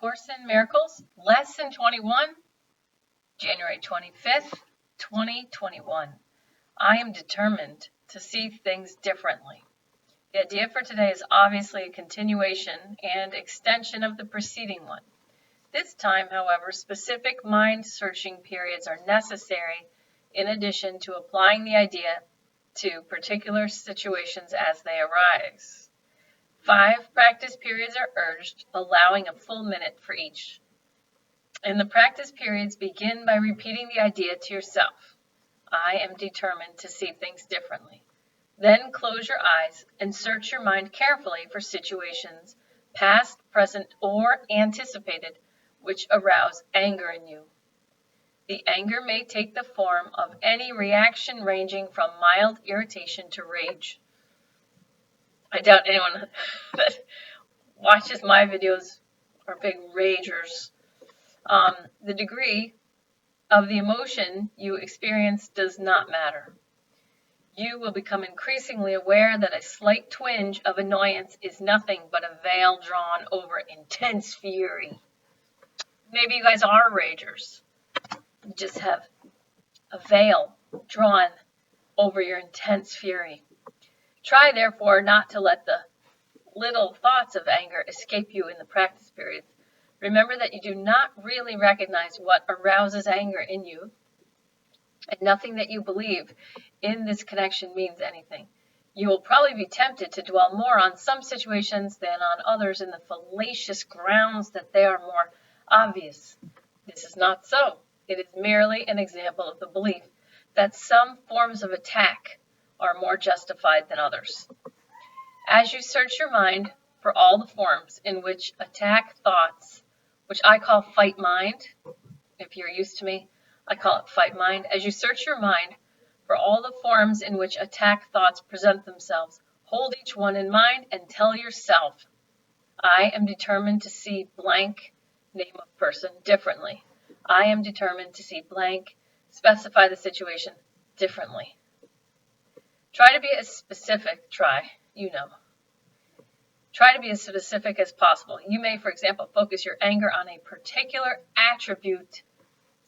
Course in Miracles, Lesson 21, January 25th, 2021. I am determined to see things differently. The idea for today is obviously a continuation and extension of the preceding one. This time, however, specific mind-searching periods are necessary in addition to applying the idea to particular situations as they arise. 5 practice periods are urged, allowing a full minute for each. And the practice periods begin by repeating the idea to yourself. I am determined to see things differently. Then close your eyes and search your mind carefully for situations, past, present, or anticipated, which arouse anger in you. The anger may take the form of any reaction ranging from mild irritation to rage. I doubt anyone that watches my videos are big ragers. The degree of the emotion you experience does not matter. You will become increasingly aware that a slight twinge of annoyance is nothing but a veil drawn over intense fury. Maybe you guys are ragers. You just have a veil drawn over your intense fury. Try, therefore, not to let the little thoughts of anger escape you in the practice periods. Remember that you do not really recognize what arouses anger in you, and nothing that you believe in this connection means anything. You will probably be tempted to dwell more on some situations than on others in the fallacious grounds that they are more obvious. This is not so. It is merely an example of the belief that some forms of attack are more justified than others. As you search your mind for all the forms in which attack thoughts, which I call fight mind, if you're used to me, I call it fight mind. As you search your mind for all the forms in which attack thoughts present themselves, hold each one in mind and tell yourself, I am determined to see blank, name of person, differently. I am determined to see blank, specify the situation, differently. Try to be as specific, Try to be as specific as possible. You may, for example, focus your anger on a particular attribute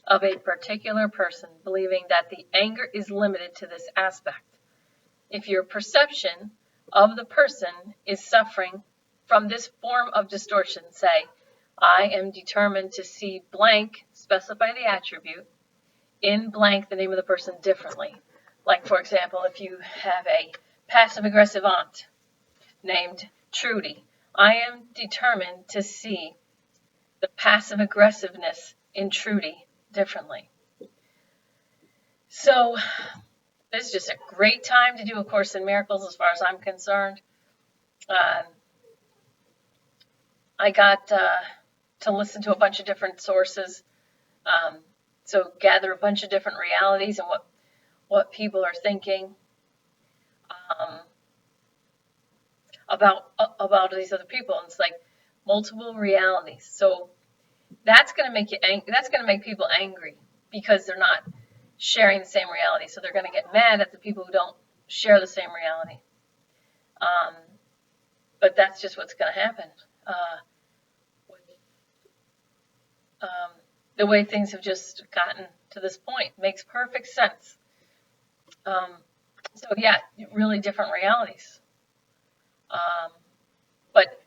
of a particular person, believing that the anger is limited to this aspect. If your perception of the person is suffering from this form of distortion, say, I am determined to see blank, specify the attribute, in blank, the name of the person, differently. Like, for example, if you have a passive-aggressive aunt named Trudy, I am determined to see the passive-aggressiveness in Trudy differently. So, this is just a great time to do A Course in Miracles as far as I'm concerned. I got to listen to a bunch of different sources, so gather a bunch of different realities and what people are thinking about these other people. And it's like multiple realities. So that's going to make that's going to make people angry because they're not sharing the same reality. So they're going to get mad at the people who don't share the same reality. But that's just what's going to happen. The way things have just gotten to this point makes perfect sense. So yeah, really different realities. But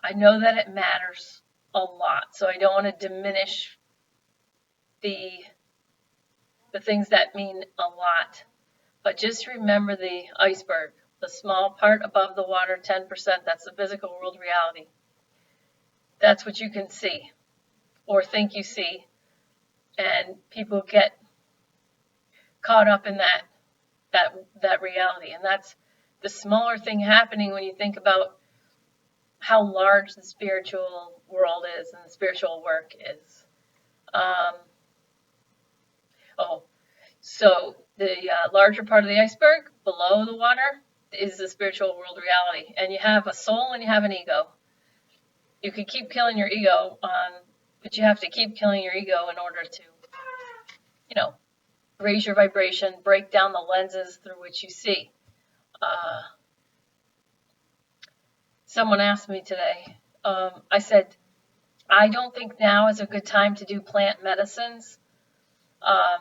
I know that it matters a lot, so I don't want to diminish the things that mean a lot. But just remember the iceberg, the small part above the water, 10%, that's the physical world reality. That's what you can see or think you see, and people get caught up in that reality. And that's the smaller thing happening when you think about how large the spiritual world is and the spiritual work is. So the larger part of the iceberg below the water is the spiritual world reality. And you have a soul and you have an ego. You can keep killing your ego, but you have to keep killing your ego in order to, raise your vibration, break down the lenses through which you see. Someone asked me today, I said, I don't think now is a good time to do plant medicines. Um,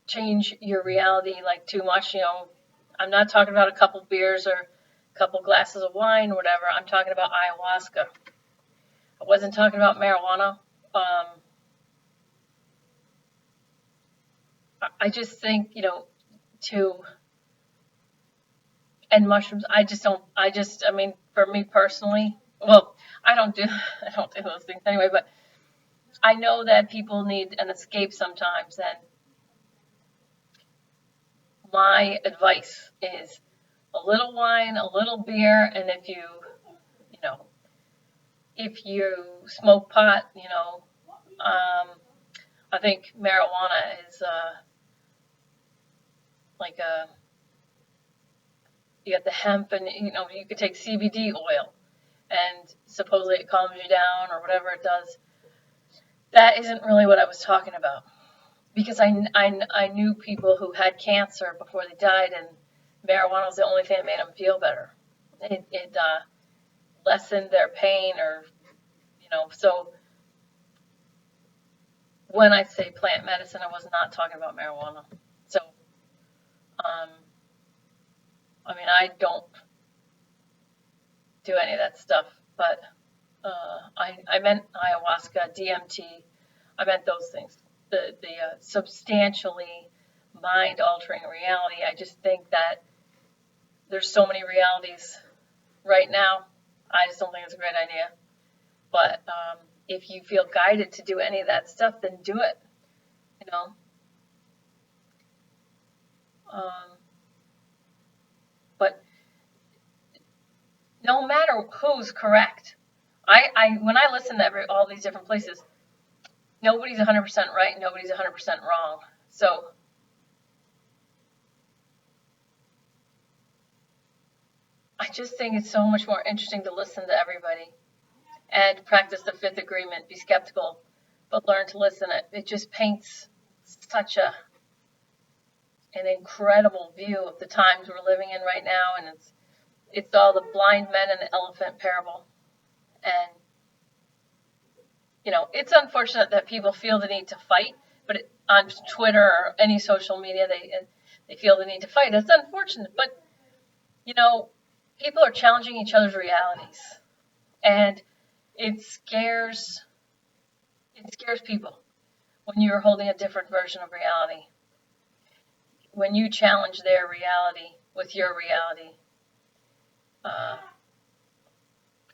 Change your reality like too much. I'm not talking about a couple beers or a couple glasses of wine or whatever. I'm talking about ayahuasca. I wasn't talking about marijuana. I just think, to, and mushrooms, I mean, for me personally, well, I don't do, I don't do those things anyway, but I know that people need an escape sometimes, and my advice is a little wine, a little beer, and you know, if you smoke pot, I think marijuana is like you got the hemp, and you could take CBD oil, and supposedly it calms you down or whatever it does. That isn't really what I was talking about, because I knew people who had cancer before they died, and marijuana was the only thing that made them feel better. It lessened their pain, or so when I say plant medicine, I was not talking about marijuana. So, um, I mean, I don't do any of that stuff, but I meant ayahuasca, DMT. I meant those things. The substantially mind altering reality. I just think that there's so many realities right now. I just don't think it's a great idea. But if you feel guided to do any of that stuff, then do it. You know. But no matter who's correct, when I listen to all these different places, nobody's 100% right, nobody's 100% wrong. So I just think it's so much more interesting to listen to everybody and practice the fifth agreement. Be skeptical, but learn to listen. It just paints such an incredible view of the times we're living in right now, and it's all the blind men and the elephant parable. And it's unfortunate that people feel the need to fight, but on Twitter or any social media, they feel the need to fight. It's unfortunate, but people are challenging each other's realities, and it scares people when you're holding a different version of reality. When you challenge their reality with your reality,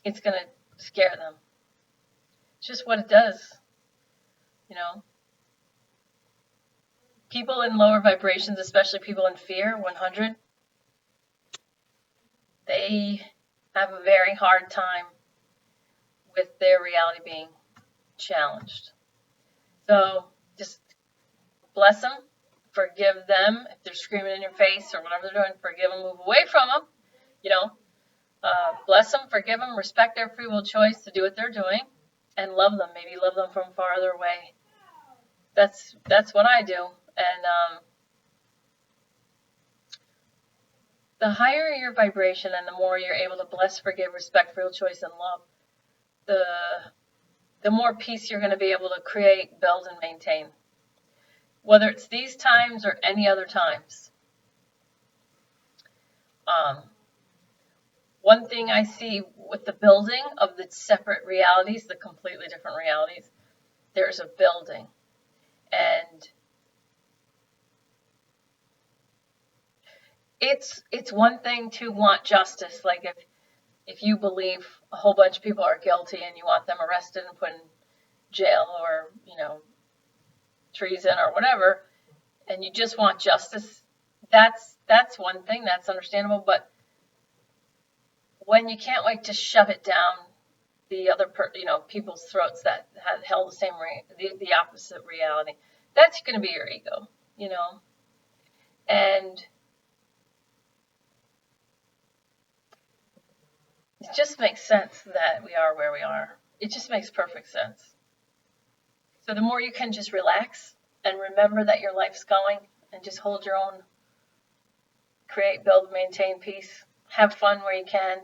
it's going to scare them. It's just what it does. People in lower vibrations, especially people in fear, 100, they have a very hard time with their reality being challenged. So just bless them, forgive them if they're screaming in your face or whatever they're doing. Forgive them, move away from them. Bless them, forgive them, respect their free will choice to do what they're doing, and love them. Maybe love them from farther away. That's what I do. And the higher your vibration and the more you're able to bless, forgive, respect, free will choice, and love, the more peace you're going to be able to create, build, and maintain. Whether it's these times or any other times. One thing I see with the building of the separate realities, the completely different realities, there's a building. And it's one thing to want justice. Like if you believe a whole bunch of people are guilty and you want them arrested and put in jail or, treason or whatever, and you just want justice, that's one thing, that's understandable. But when you can't wait to shove it down the other people's throats that have held the same the opposite reality, that's going to be your ego, and it just makes sense that we are where we are. It just makes perfect sense. So the more you can just relax and remember that your life's going, and just hold your own, create, build, maintain peace, have fun where you can,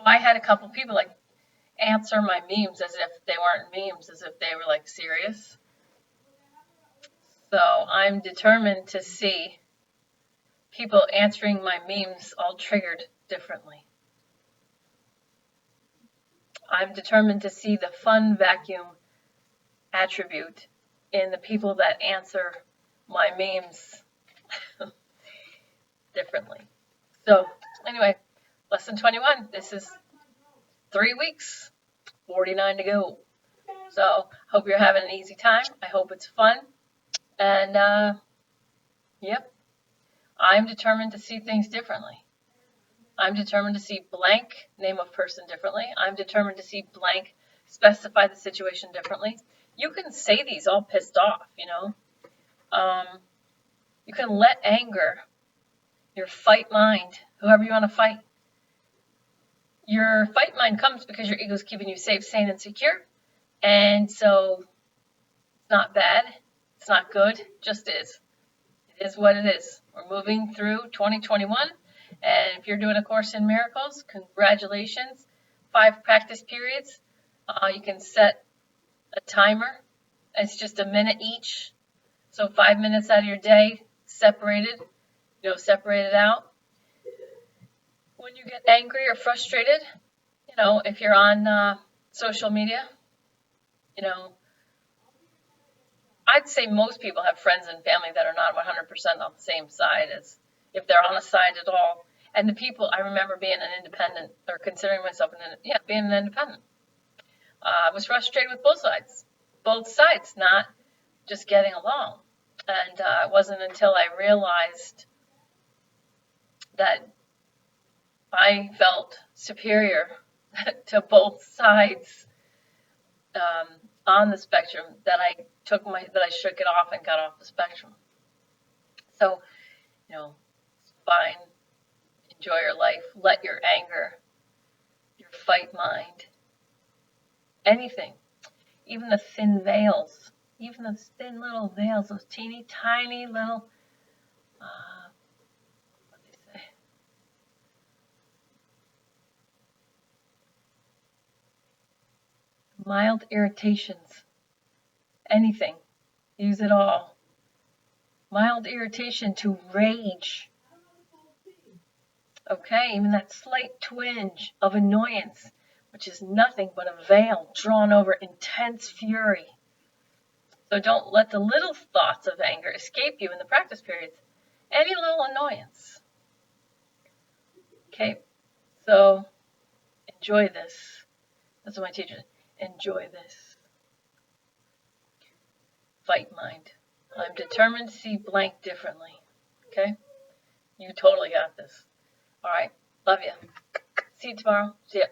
I had a couple people like answer my memes as if they weren't memes, as if they were like serious. So I'm determined to see people answering my memes all triggered differently. I'm determined to see the fun vacuum attribute in the people that answer my memes differently. So anyway, lesson 21. This is 3 weeks, 49 to go. So hope you're having an easy time. I hope it's fun. And yep, I'm determined to see things differently. I'm determined to see blank, name of person differently. I'm determined to see blank, specify the situation differently. You can say these all pissed off, you know. You can let anger, your fight mind, whoever you want to fight. Your fight mind comes because your ego is keeping you safe, sane, and secure. And so it's not bad. It's not good. It just is. It is what it is. We're moving through 2021. And if you're doing a course in miracles, congratulations. 5 practice periods. You can set a timer. It's just a minute each. So 5 minutes out of your day, separated, separate it out. When you get angry or frustrated, if you're on social media, I'd say most people have friends and family that are not 100% on the same side as if they're on a side at all. And the people, I remember being an independent, or considering myself being an independent. I was frustrated with both sides, not just getting along. And it wasn't until I realized that I felt superior to both sides on the spectrum that I shook it off and got off the spectrum. So, it's fine. Enjoy your life. Let your anger, your fight mind, anything, even the thin veils, even those thin little veils, those teeny tiny little, what do they say? Mild irritations. Anything. Use it all. Mild irritation to rage. Okay, even that slight twinge of annoyance, which is nothing but a veil drawn over intense fury. So don't let the little thoughts of anger escape you in the practice periods. Any little annoyance. Okay, so enjoy this. That's what my teacher said. Enjoy this. Fight mind. I'm determined to see blank differently. Okay? You totally got this. All right. Love you. See you tomorrow. See ya.